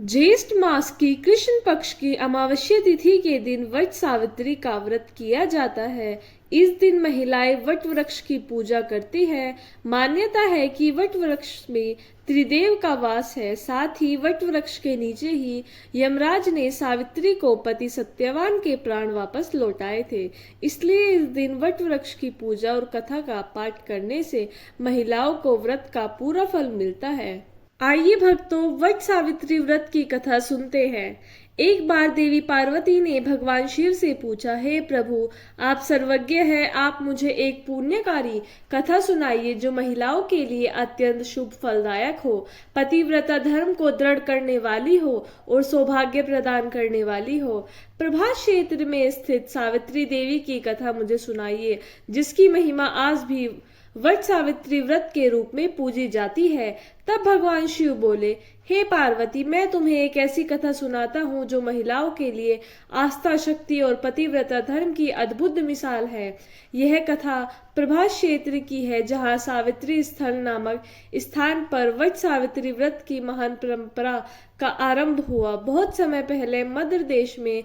ज्येष्ठ मास की कृष्ण पक्ष की अमावस्या तिथि के दिन वट सावित्री का व्रत किया जाता है। इस दिन महिलाएं वट वृक्ष की पूजा करती हैं। मान्यता है कि वट वृक्ष में त्रिदेव का वास है। साथ ही वट वृक्ष के नीचे ही यमराज ने सावित्री को पति सत्यवान के प्राण वापस लौटाए थे। इसलिए इस दिन वट वृक्ष की पूजा और कथा का पाठ करने से महिलाओं को व्रत का पूरा फल मिलता है। आइए भक्तों, वट सावित्री व्रत की कथा सुनते हैं। एक बार देवी पार्वती ने भगवान शिव से पूछा, हे प्रभु, आप सर्वज्ञ हैं, आप मुझे एक पुण्यकारी कथा सुनाइए जो महिलाओं के लिए अत्यंत शुभ फलदायक हो, पतिव्रता धर्म को दृढ़ करने वाली हो और सौभाग्य प्रदान करने वाली हो। प्रभास क्षेत्र में स्थित सावित्री देवी की कथा मुझे सुनाइए, जिसकी महिमा आज भी वट सावित्री व्रत के रूप में पूजी जाती है। तब भगवान शिव बोले, हे पार्वती, मैं तुम्हें एक ऐसी कथा सुनाता हूँ जो महिलाओं के लिए आस्था, शक्ति और पतिव्रता धर्म की अद्भुत मिसाल है। यह कथा प्रभास क्षेत्र की है, जहाँ सावित्री स्थल नामक स्थान पर वट सावित्री व्रत की महान परंपरा का आरंभ हुआ। बहुत समय पहले मध्य देश में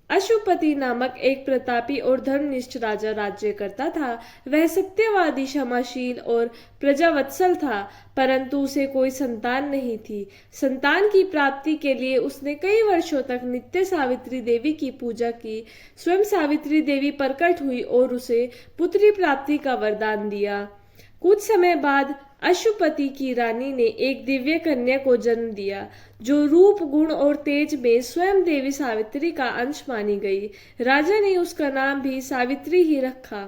अशुपति नामक एक प्रतापी और धर्मनिष्ठ राजा राज्य करता था। वह सत्यवादी, क्षमाशील और प्रजावत्सल था, परंतु उसे कोई संतान नहीं थी। संतान की प्राप्ति के लिए उसने कई वर्षों तक नित्य सावित्री देवी की पूजा की। स्वयं सावित्री देवी प्रकट हुई और उसे पुत्री प्राप्ति का वरदान दिया। कुछ समय बाद अशुपति की रानी ने एक दिव्य कन्या को जन्म दिया, जो रूप, गुण और तेज में स्वयं देवी सावित्री का अंश मानी गई। राजा ने उसका नाम भी सावित्री ही रखा।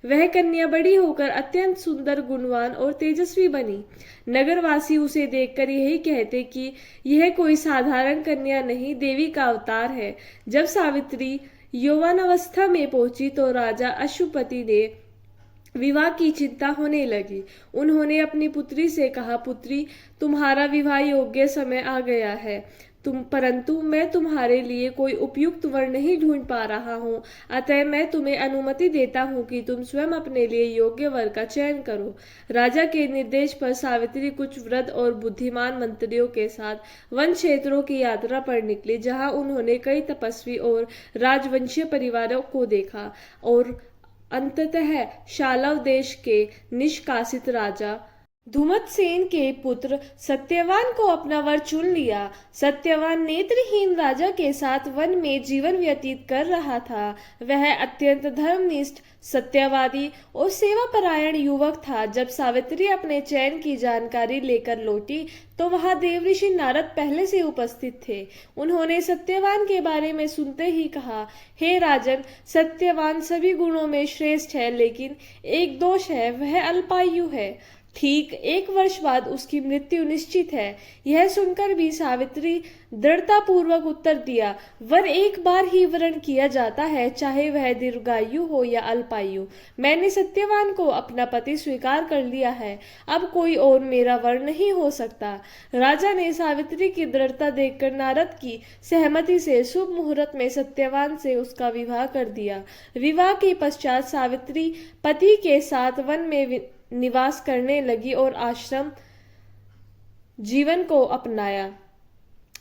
वह कन्या बड़ी होकर अत्यंत सुंदर, गुणवान और तेजस्वी बनी। नगरवासी उसे देखकर यही कहते कि यह कोई साधारण कन्या नहीं, देवी का अवतार है। जब सावित्री यौवनावस्था में पहुंची तो राजा अशुपति ने विवाह की चिंता होने लगी। उन्होंने अपनी पुत्री से कहा, पुत्री, तुम्हारा विवाह योग्य समय आ गया है, परंतु मैं तुम्हारे लिए कोई उपयुक्त वर नहीं ढूंढ पा रहा हूँ। अतः मैं तुम्हें अनुमति देता हूँ कि तुम स्वयं अपने लिए योग्य वर का चयन करो। राजा के निर्देश पर सावित्री कुछ वृद्ध और बुद्धिमान मंत्रियों के साथ वन क्षेत्रों की यात्रा पर निकली, जहाँ उन्होंने कई तपस्वी और राजवंशीय परिवारों को देखा और अंततः शालव देश के निष्कासित राजा धुमतसेन के पुत्र सत्यवान को अपना वर चुन लिया। सत्यवान नेत्रहीन राजा के साथ वन में जीवन व्यतीत कर रहा था। वह अत्यंत धर्मनिष्ठ, सत्यवादी और सेवापरायण युवक था। जब सावित्री अपने चयन की जानकारी लेकर लौटी तो वहां देवऋषि नारद पहले से उपस्थित थे। उन्होंने सत्यवान के बारे में सुनते ही कहा, हे राजन, सत्यवान सभी गुणों में श्रेष्ठ है, लेकिन एक दोष है, वह अल्पायु है। ठीक 1 वर्ष बाद उसकी मृत्यु निश्चित है। यह सुनकर भी सावित्री दृढ़तापूर्वक उत्तर दिया, वर एक बार ही वरण किया जाता है, चाहे वह दीर्घायु हो या अल्पायु। मैंने सत्यवान को अपना पति स्वीकार कर लिया है, अब कोई और मेरा वर नहीं हो सकता। राजा ने सावित्री की दृढ़ता देखकर नारद की सहमति से शुभ मुहूर्त में सत्यवान से उसका विवाह कर दिया। विवाह के पश्चात सावित्री पति के साथ वन में निवास करने लगी और आश्रम जीवन को अपनाया।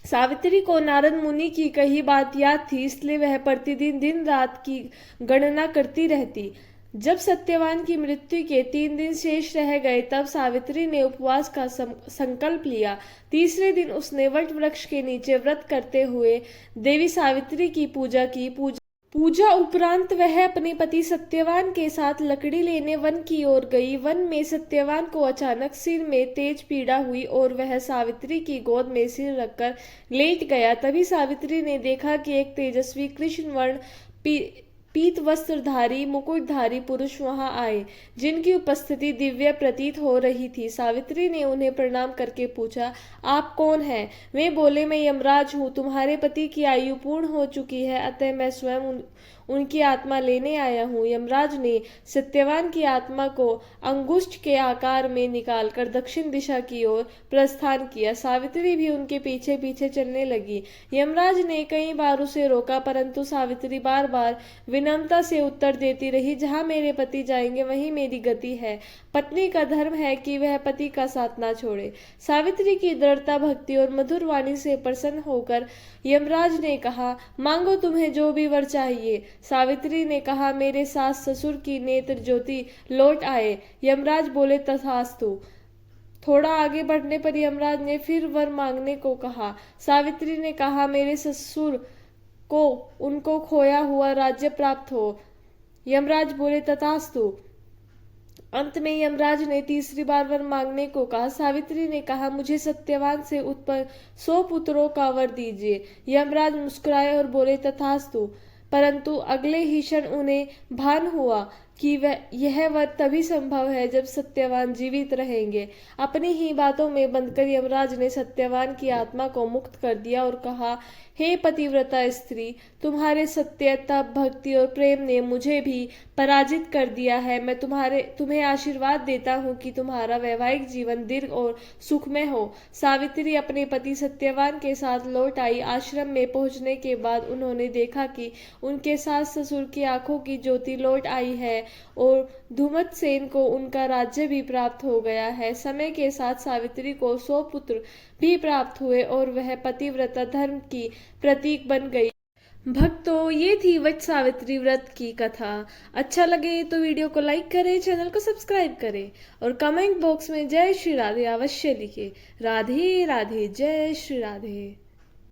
सावित्री को नारद मुनि की कही बात याद थी, इसलिए वह प्रतिदिन दिन रात की गणना करती रहती। जब सत्यवान की मृत्यु के 3 दिन शेष रह गए, तब सावित्री ने उपवास का संकल्प लिया। तीसरे दिन उसने वट वृक्ष के नीचे व्रत करते हुए देवी सावित्री की पूजा की। पूजा उपरांत वह अपने पति सत्यवान के साथ लकड़ी लेने वन की ओर गई। वन में सत्यवान को अचानक सिर में तेज पीड़ा हुई और वह सावित्री की गोद में सिर रखकर लेट गया। तभी सावित्री ने देखा कि एक तेजस्वी कृष्ण वर्ण पीत वस्त्रधारी, मुकुटधारी पुरुष वहां आए, जिनकी उपस्थिति दिव्य प्रतीत हो रही थी। सावित्री ने उन्हें प्रणाम करके पूछा, आप कौन हैं? वे बोले, मैं यमराज हूँ। तुम्हारे पति की आयु पूर्ण हो चुकी है, अतः मैं स्वयं उनकी आत्मा लेने आया हूँ। यमराज ने सत्यवान की आत्मा को अंगुष्ठ के आकार में निकालकर दक्षिण दिशा की ओर प्रस्थान किया। सावित्री भी उनके पीछे पीछे चलने लगी। यमराज ने कई बार उसे रोका, परंतु सावित्री बार बार विनम्रता से उत्तर देती रही, जहाँ मेरे पति जाएंगे वहीं मेरी गति है। पत्नी का धर्म है कि वह पति का साथ ना छोड़े। सावित्री की दृढ़ता, भक्ति और मधुर वाणी से प्रसन्न होकर यमराज ने कहा, मांगो तुम्हें जो भी वर चाहिए। सावित्री ने कहा, मेरे सास ससुर की नेत्र ज्योति लौट आए। यमराज बोले, तथास्तु। थोड़ा आगे बढ़ने पर यमराज ने फिर वर मांगने को कहा। सावित्री ने कहा, मेरे ससुर को उनको खोया हुआ राज्य प्राप्त हो। यमराज बोले, तथास्तु। अंत में यमराज ने तीसरी बार वर मांगने को कहा। सावित्री ने कहा, मुझे सत्यवान से उत्पन्न 100 पुत्रों का वर दीजिए। यमराज मुस्कुराए और बोले, तथास्तु। परंतु अगले ही क्षण उन्हें भान हुआ कि यह वर तभी संभव है जब सत्यवान जीवित रहेंगे। अपनी ही बातों में बंधकर यमराज ने सत्यवान की आत्मा को मुक्त कर दिया और कहा, हे पतिव्रता स्त्री, तुम्हारे सत्यता, भक्ति और प्रेम ने मुझे भी पराजित कर दिया है। मैं तुम्हें आशीर्वाद देता हूँ कि तुम्हारा वैवाहिक जीवन दीर्घ और सुखमय हो। सावित्री अपने पति सत्यवान के साथ लौट आई। आश्रम में पहुंचने के बाद उन्होंने देखा कि उनके सास ससुर की आंखों की ज्योति लौट आई है और धूमतसेन को उनका राज्य भी प्राप्त हो गया है। समय के साथ सावित्री को 100 पुत्र भी प्राप्त हुए और वह पतिव्रता धर्म की प्रतीक बन गई। भक्तों, ये थी वट सावित्री व्रत की कथा। अच्छा लगे तो वीडियो को लाइक करें, चैनल को सब्सक्राइब करें और कमेंट बॉक्स में जय श्री राधे अवश्य लिखें। राधे राधे, जय श्री राधे।